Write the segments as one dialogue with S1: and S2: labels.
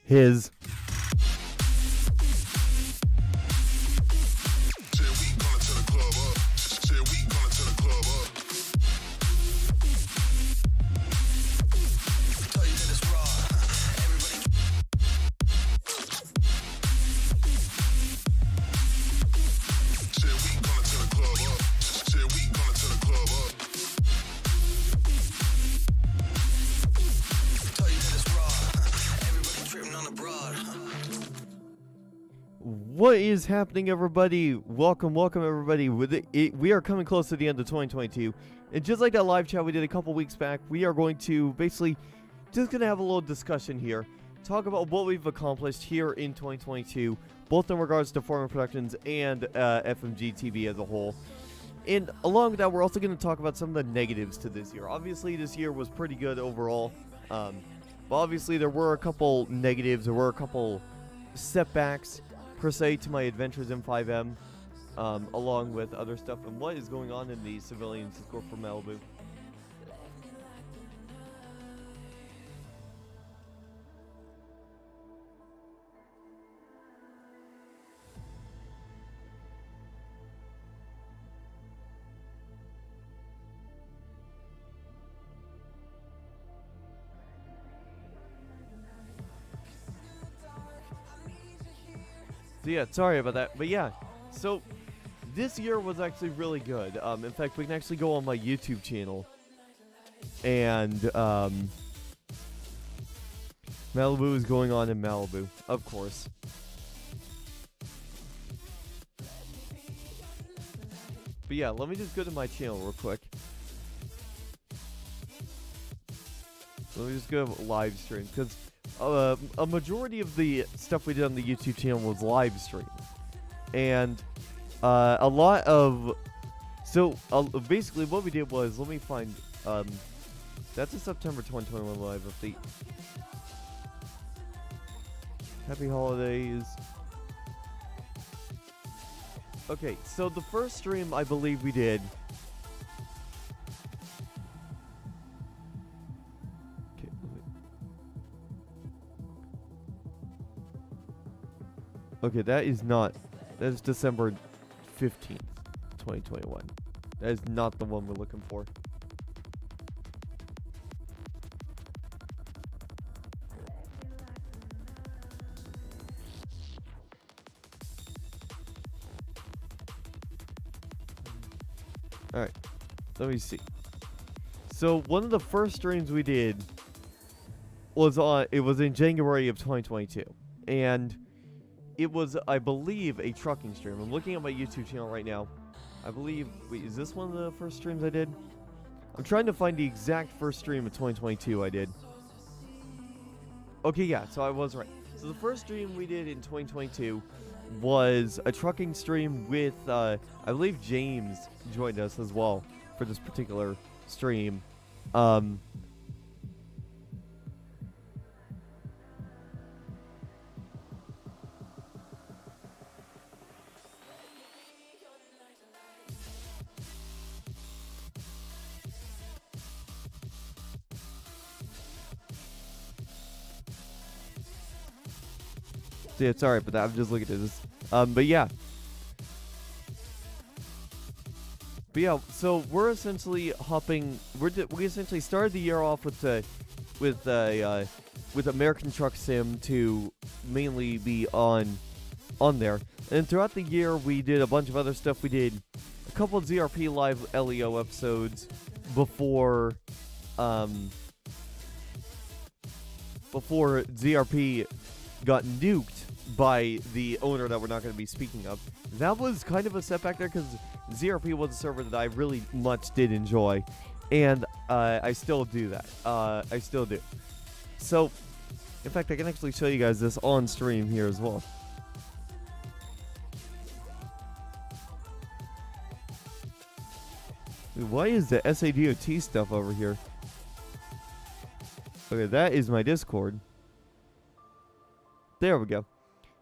S1: his. What is happening, everybody? Welcome everybody. We are coming close to the end of 2022, and just like that live chat we did a couple weeks back, we are going to basically just gonna have a little discussion here, talk about what we've accomplished here in 2022, both in regards to Foreman Productions and FMG TV as a whole. And along with that, we're also going to talk about some of the negatives to this year. Obviously, this year was pretty good overall, but obviously there were a couple negatives, there were a couple setbacks per se to my adventures in 5M, along with other stuff and what is going on in the civilian Discord for Malibu. So yeah, sorry about that, but yeah, so this year was actually really good. In fact, we can actually go on my YouTube channel, and Malibu is going on in Malibu, of course. But yeah, let me just go to my channel real quick. Let me just go to live stream, because a majority of the stuff we did on the YouTube channel was live stream, and a lot of basically what we did was, let me find, that's a September 2021 live update. Happy holidays. Okay, so the first stream I believe we did, okay, that is December 15th, 2021. That is not the one we're looking for. Alright, let me see. So, one of the first streams we did was in January of 2022. And it was, I believe, a trucking stream. I'm looking at my YouTube channel right now. I believe, wait, is this one of the first streams I did? I'm trying to find the exact first stream of 2022 I did. Okay, yeah, so I was right. So the first stream we did in 2022 was a trucking stream with, I believe James joined us as well for this particular stream. Yeah, sorry, but I'm just looking at this. But yeah. So we're essentially hopping. We essentially started the year off with American Truck Sim to mainly be on there, and throughout the year we did a bunch of other stuff. We did a couple of ZRP live LEO episodes before ZRP got nuked by the owner that we're not going to be speaking of. That was kind of a setback there, because ZRP was a server that I really much did enjoy, and I still do that. I still do. So, in fact, I can actually show you guys this on stream here as well. Why is the SADOT stuff over here? Okay, that is my Discord. There we go.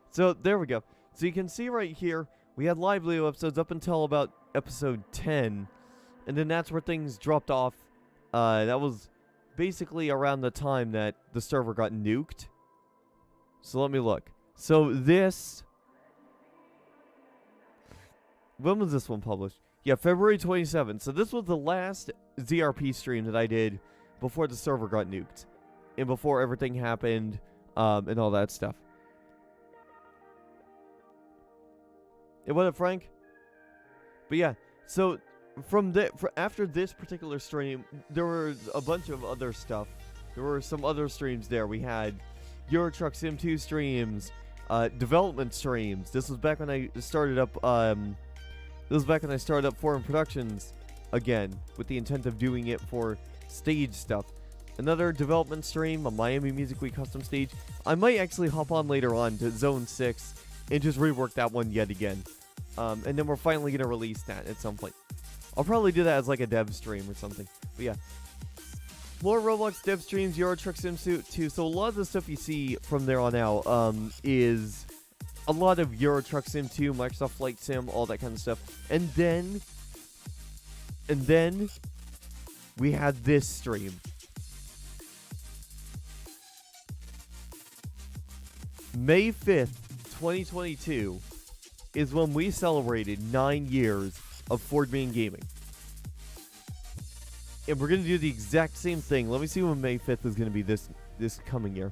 S1: So, there we go. So, you can see right here, we had live Leo episodes up until about episode 10. And then that's where things dropped off. That was basically around the time that the server got nuked. So let me look. So this... When was this one published? Yeah, February 27th. So this was the last ZRP stream that I did before the server got nuked. And before everything happened, and all that stuff. It wasn't Frank? But yeah, so after this particular stream, there were a bunch of other stuff. There were some other streams there. We had Euro Truck Sim 2 streams, development streams. This was back when I started up Foreign Productions again, with the intent of doing it for stage stuff. Another development stream, a Miami Music Week custom stage. I might actually hop on later on to Zone 6 and just rework that one yet again. And then we're finally going to release that at some point. I'll probably do that as like a dev stream or something. But yeah. More Roblox dev streams, Euro Truck Sim 2. So a lot of the stuff you see from there on out is a lot of Euro Truck Sim 2, Microsoft Flight Sim, all that kind of stuff. And then we had this stream. May 5th, 2022 is when we celebrated 9 years of Ford Main Gaming. And we're going to do the exact same thing. Let me see when May 5th is going to be this coming year.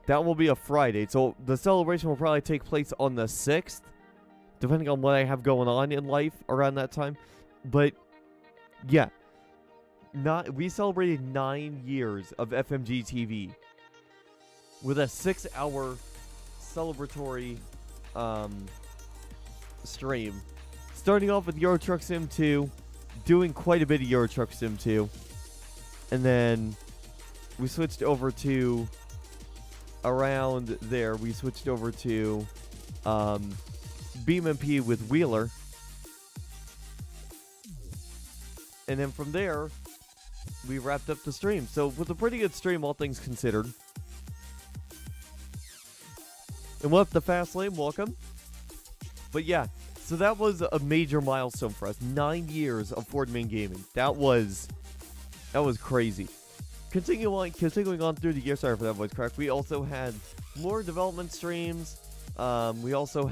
S1: That will be a Friday. So the celebration will probably take place on the 6th, depending on what I have going on in life around that time. But yeah, we celebrated 9 years of FMG TV with a 6-hour celebratory stream. Starting off with Euro Truck Sim 2, doing quite a bit of Euro Truck Sim 2. And then we switched over to, around there, we switched over to BeamMP with Wheeler. And then from there, we wrapped up the stream. So with a pretty good stream, all things considered. And what up, the Fast Lane? Welcome. But yeah, so that was a major milestone for us. 9 years of Ford Main Gaming. That was crazy. Continuing on through the year, sorry for that voice crack. We also had more development streams. We also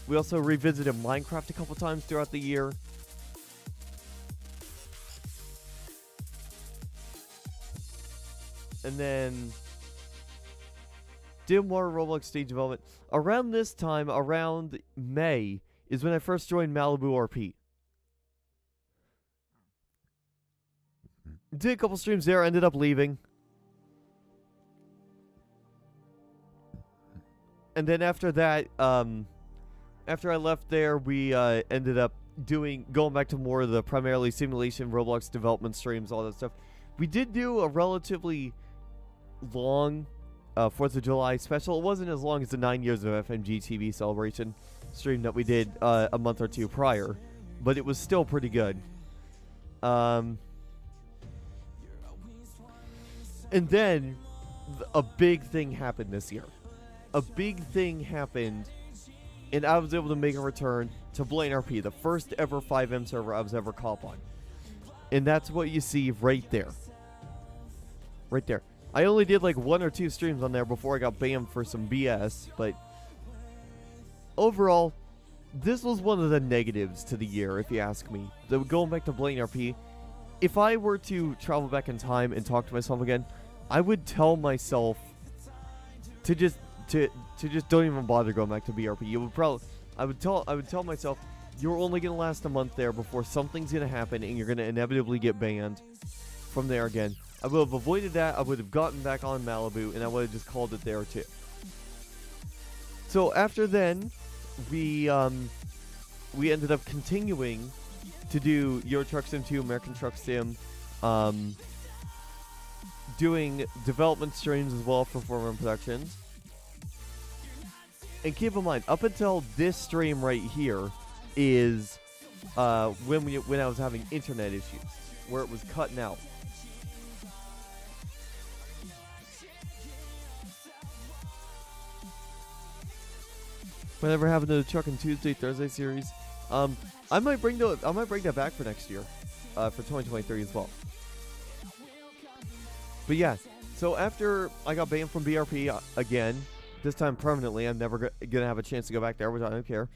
S1: revisited Minecraft a couple times throughout the year. And then did more Roblox stage development. Around this time, around May, is when I first joined Malibu RP. Did a couple streams there, ended up leaving. And then after that, after I left there, we ended up going back to more of the primarily simulation, Roblox development streams, all that stuff. We did do a relatively long 4th of July special. It wasn't as long as the 9 years of FMG TV celebration stream that we did a month or two prior, but it was still pretty good. And then a big thing happened this year. A big thing happened, and I was able to make a return to Blaine RP, the first ever 5M server I was ever caught on. And that's what you see right there. Right there. I only did like 1 or 2 streams on there before I got banned for some BS, but overall, this was one of the negatives to the year, if you ask me. Going back to Blaine RP, if I were to travel back in time and talk to myself again, I would tell myself to just don't even bother going back to BRP. I would tell myself, you're only gonna last a month there before something's gonna happen and you're gonna inevitably get banned from there again. I would have avoided that. I would have gotten back on Malibu, and I would have just called it there too. So after then, we ended up continuing to do Euro Truck Sim 2, American Truck Sim, doing development streams as well for Foreign Productions. And keep in mind, up until this stream right here is when I was having internet issues, where it was cutting out. Whatever happened to the Truck and Tuesday, Thursday series? I might bring that back for next year, for 2023 as well. But yeah, so after I got banned from BRP again, this time permanently, I'm never gonna have a chance to go back there, which I don't care.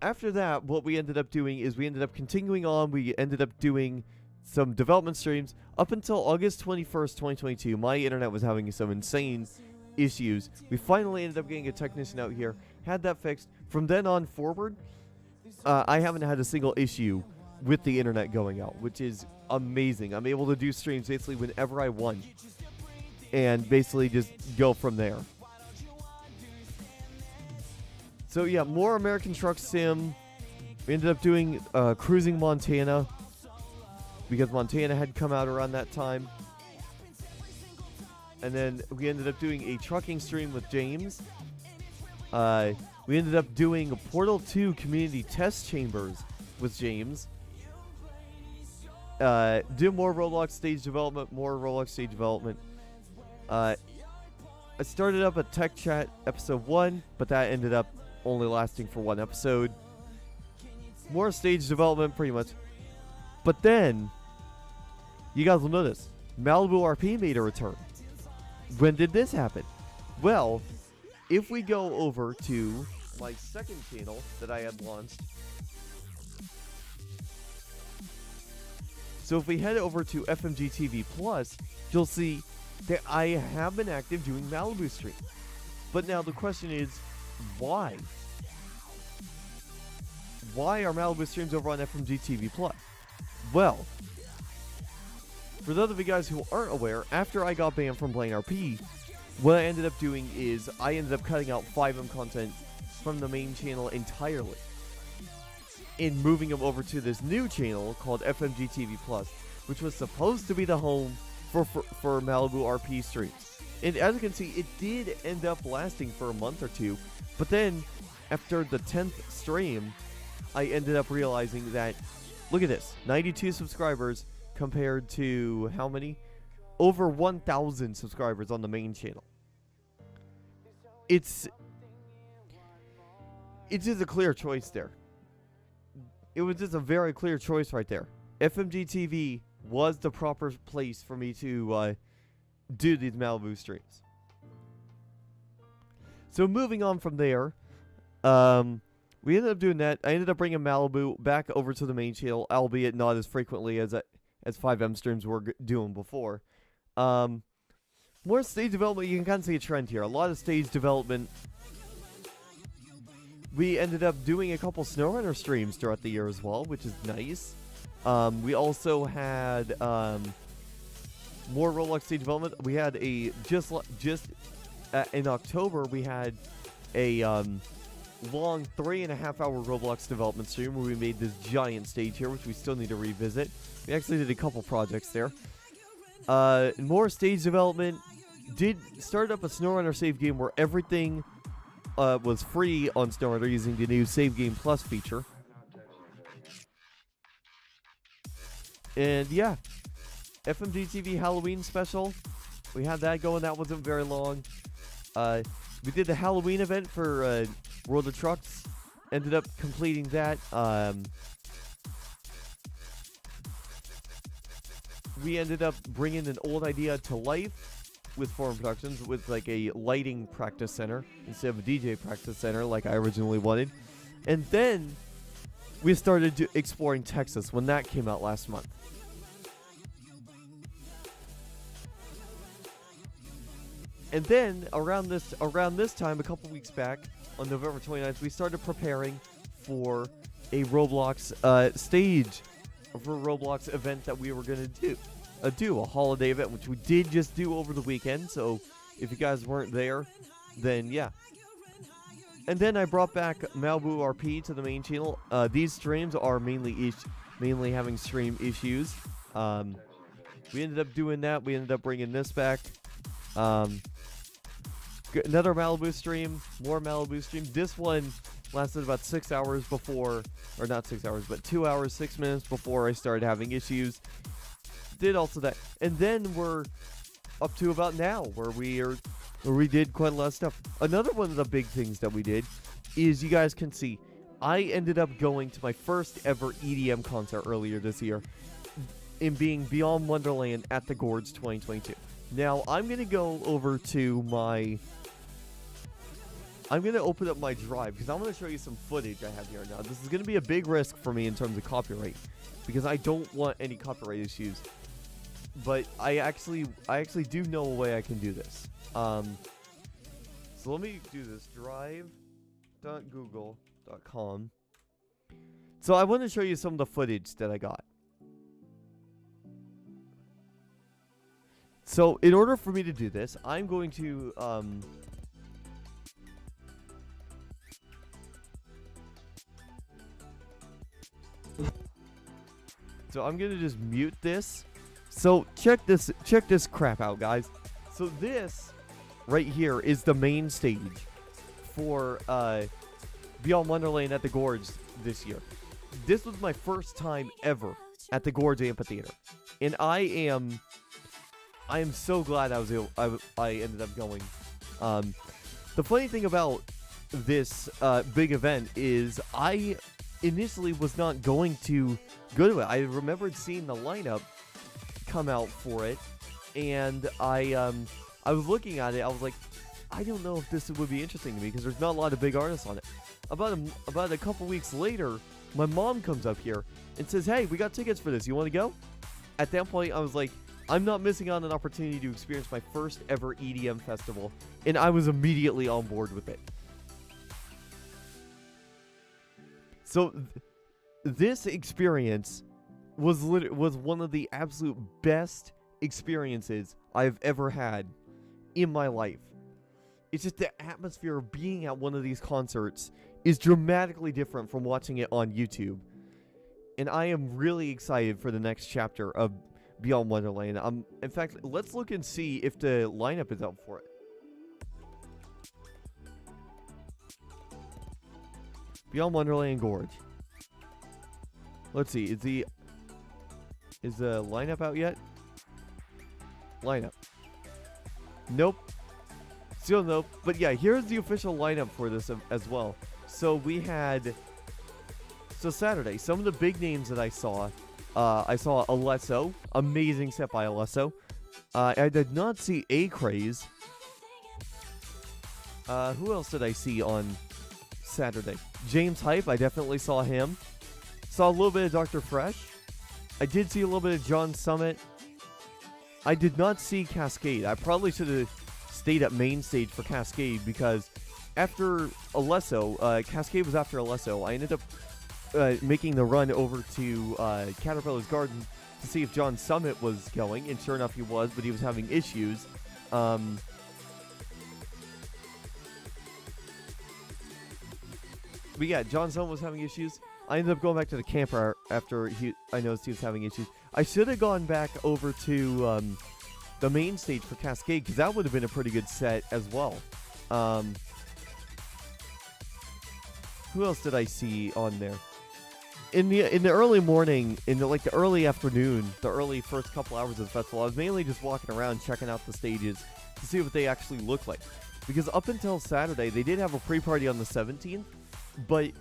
S1: After that, what we ended up doing is we ended up continuing on. We ended up doing some development streams up until August 21st, 2022. My internet was having some insane issues. We finally ended up getting a technician out here, had that fixed. From then on forward, I haven't had a single issue with the internet going out, which is amazing. I'm able to do streams basically whenever I want and basically just go from there. So yeah, more American Truck Sim. We ended up doing Cruising Montana because Montana had come out around that time. And then we ended up doing a trucking stream with James. We ended up doing a Portal 2 community test chambers with James. Do more Roblox stage development, I started up a Tech Chat episode 1, but that ended up only lasting for 1 episode. More stage development, pretty much. But then, you guys will notice, Malibu RP made a return. When did this happen? Well, if we go over to my second channel that I had launched. So if we head over to FMG TV Plus, you'll see that I have been active doing Malibu streams. But now the question is, why? Why are Malibu streams over on FMG TV Plus? Well, for those of you guys who aren't aware, after I got banned from playing RP, what I ended up doing is I ended up cutting out 5M content from the main channel entirely and moving them over to this new channel called FMG TV Plus, which was supposed to be the home for Malibu RP streams. And as you can see, it did end up lasting for a month or two, but then after the 10th stream, I ended up realizing that, look at this, 92 subscribers compared to how many? Over 1,000 subscribers on the main channel. It's just a clear choice there. It was just a very clear choice right there. FMG TV was the proper place for me to do these Malibu streams. So moving on from there, we ended up doing that. I ended up bringing Malibu back over to the main channel, albeit not as frequently as 5M streams were doing before. More stage development. You can kind of see a trend here. A lot of stage development. We ended up doing a couple SnowRunner streams throughout the year as well, which is nice. We also had more Roblox stage development. We had a in October we had a long 3.5-hour Roblox development stream where we made this giant stage here, which we still need to revisit. We actually did a couple projects there. More stage development. Did start up a SnowRunner save game where everything was free on SnowRunner using the new Save Game Plus feature. And yeah, FMG TV Halloween special. We had that going. That wasn't very long. We did the Halloween event for World of Trucks. Ended up completing that. We ended up bringing an old idea to life with Forum Productions with like a lighting practice center instead of a DJ practice center like I originally wanted. And then we started exploring Texas when that came out last month. And then around this time, a couple weeks back, on November 29th, we started preparing for a Roblox stage for a Roblox event that we were going to do a holiday event, which we did just do over the weekend. So if you guys weren't there, then yeah. And then I brought back Malibu RP to the main channel. These streams are mainly having stream issues. We ended up doing that. We ended up bringing this back. Another Malibu stream, more Malibu stream. This one lasted about 6 hours before, or not 6 hours, but 2 hours, 6 minutes before I started having issues. Did also that. And then we're up to about now where we did quite a lot of stuff. Another one of the big things that we did is, you guys can see, I ended up going to my first ever EDM concert earlier this year. in being Beyond Wonderland at the Gorge 2022. Now, I'm going to go over to my... I'm going to open up my drive because I want to show you some footage I have here. Now, this is going to be a big risk for me in terms of copyright because I don't want any copyright issues. But I actually do know a way I can do this. So let me do this. Drive.google.com. So I want to show you some of the footage that I got. So in order for me to do this, I'm going to so I'm gonna just mute this. So check this crap out, guys. So this right here is the main stage for Beyond Wonderland at the Gorge this year. This was my first time ever at the Gorge Amphitheater, and I am so glad I ended up going. The funny thing about this big event is I initially was not going to go to it. I remembered seeing the lineup come out for it, and I was looking at it. I was like, I don't know if this would be interesting to me because there's not a lot of big artists on it. About a couple weeks later, my mom comes up here and says, "Hey, we got tickets for this. You want to go?" At that point, I was like, I'm not missing out on an opportunity to experience my first ever EDM festival, and I was immediately on board with it. So this experience was one of the absolute best experiences I've ever had in my life. It's just the atmosphere of being at one of these concerts is dramatically different from watching it on YouTube. And I am really excited for the next chapter of Beyond Wonderland. In fact, let's look and see if the lineup is up for it. Beyond Wonderland Gorge. Let's see. Is the lineup out yet? Lineup. Nope. Still nope. But yeah, here's the official lineup for this as well. So we had... So Saturday, some of the big names that I saw Alesso. Amazing set by Alesso. I did not see A-Craze. Who else did I see on Saturday? James Hype, I definitely saw him. Saw a little bit of Dr. Fresh. I did see a little bit of John Summit. I did not see Cascade. I probably should have stayed at main stage for Cascade because after Alesso, Cascade was after Alesso. I ended up making the run over to Caterpillar's Garden to see if John Summit was going, and sure enough he was, but he was having issues. But yeah, John Summit was having issues. I ended up going back to the camper after I noticed he was having issues. I should have gone back over to the main stage for Cascade because that would have been a pretty good set as well. Who else did I see on there? In the early morning, in the early afternoon, the early first couple hours of the festival, I was mainly just walking around checking out the stages to see what they actually look like. Because up until Saturday, they did have a pre-party on the 17th, but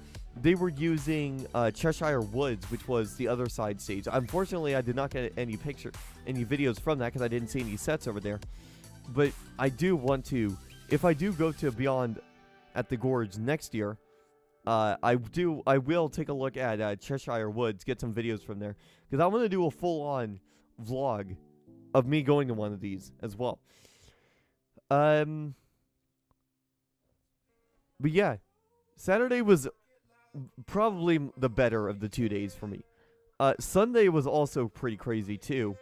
S1: they were using Cheshire Woods, which was the other side stage. Unfortunately, I did not get any videos from that because I didn't see any sets over there. But I do want to, if I do go to Beyond at the Gorge next year, I will take a look at Cheshire Woods, get some videos from there, because I want to do a full-on vlog of me going to one of these as well. But yeah, Saturday was probably the better of the 2 days for me. Sunday was also pretty crazy too.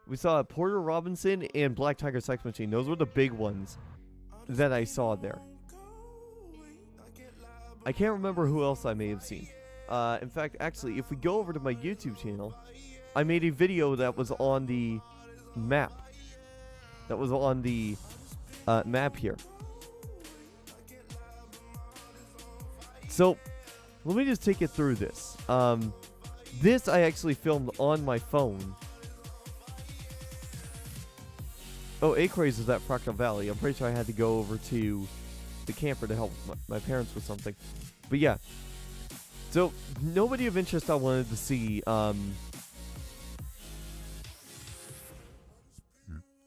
S1: We saw Porter Robinson and Black Tiger Sex Machine. Those were the big ones that I saw there. I can't remember who else I may have seen. In fact, actually, if we go over to my YouTube channel, I made a video that was on the map. That was on the map here. So, let me just take you through this. This I actually filmed on my phone. Oh, A-Craze is at Fractal Valley. I'm pretty sure I had to go over to the camper to help my parents with something. But yeah. So, nobody of interest I wanted to see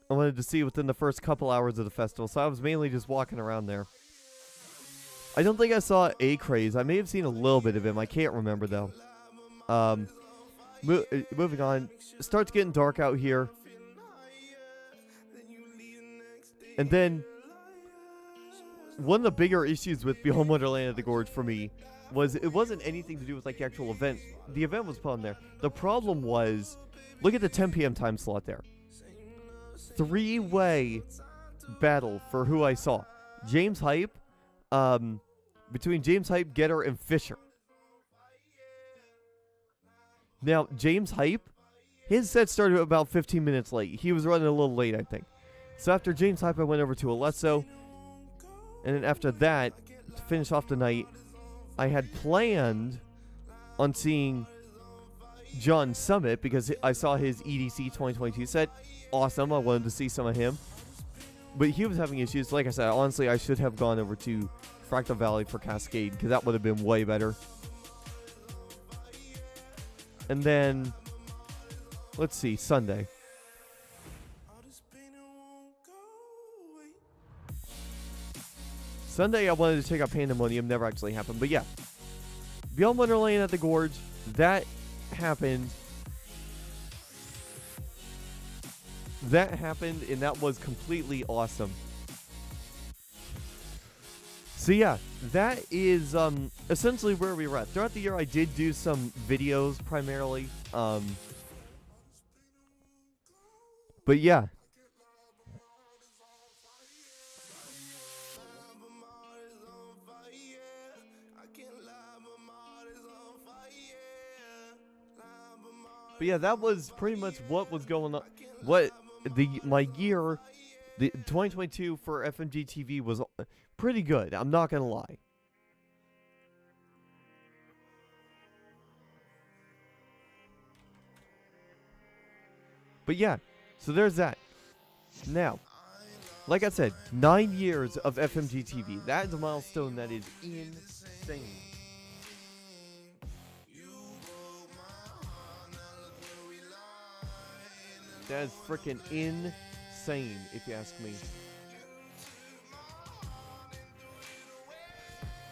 S1: I wanted to see within the first couple hours of the festival, so I was mainly just walking around there. I don't think I saw A Craze. I may have seen a little bit of him. I can't remember though. Moving on, it starts getting dark out here, and then one of the bigger issues with Beyond Wonderland at the Gorge for me was it wasn't anything to do with like the actual event. The event was put on there. The problem was, look at the 10 p.m. time slot there. 3-way battle for who I saw. James Hype, between James Hype, Getter, and Fisher. Now, James Hype, his set started about 15 minutes late. He was running a little late, I think. So after James Hype, I went over to Alesso. And then after that, to finish off the night, I had planned on seeing John Summit because I saw his EDC 2022 set. Awesome. I wanted to see some of him. But he was having issues. Like I said, honestly, I should have gone over to Fractal Valley for Cascade because that would have been way better. And then, let's see, Sunday. Sunday, I wanted to check out Pandemonium. Never actually happened. But yeah, Beyond Wonderland at the Gorge, that happened. That happened, and that was completely awesome. So yeah, that is essentially where we were at. Throughout the year, I did do some videos primarily. But yeah. But yeah, that was pretty much what was going on. My year, the 2022 for FMG TV was pretty good. I'm not gonna lie. But yeah, so there's that. Now, like I said, 9 years of FMG TV. That is a milestone that is insane. That is freaking insane, if you ask me.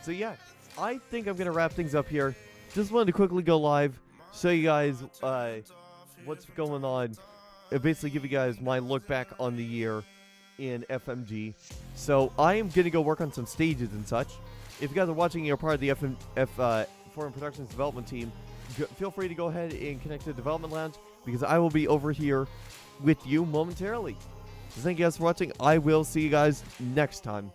S1: So yeah, I think I'm going to wrap things up here. Just wanted to quickly go live, show you guys what's going on. Basically give you guys my look back on the year in FMG. So I am going to go work on some stages and such. If you guys are watching and you're part of the Foreign Productions development team, feel free to go ahead and connect to the development lounge, because I will be over here with you momentarily. So thank you guys for watching. I will see you guys next time.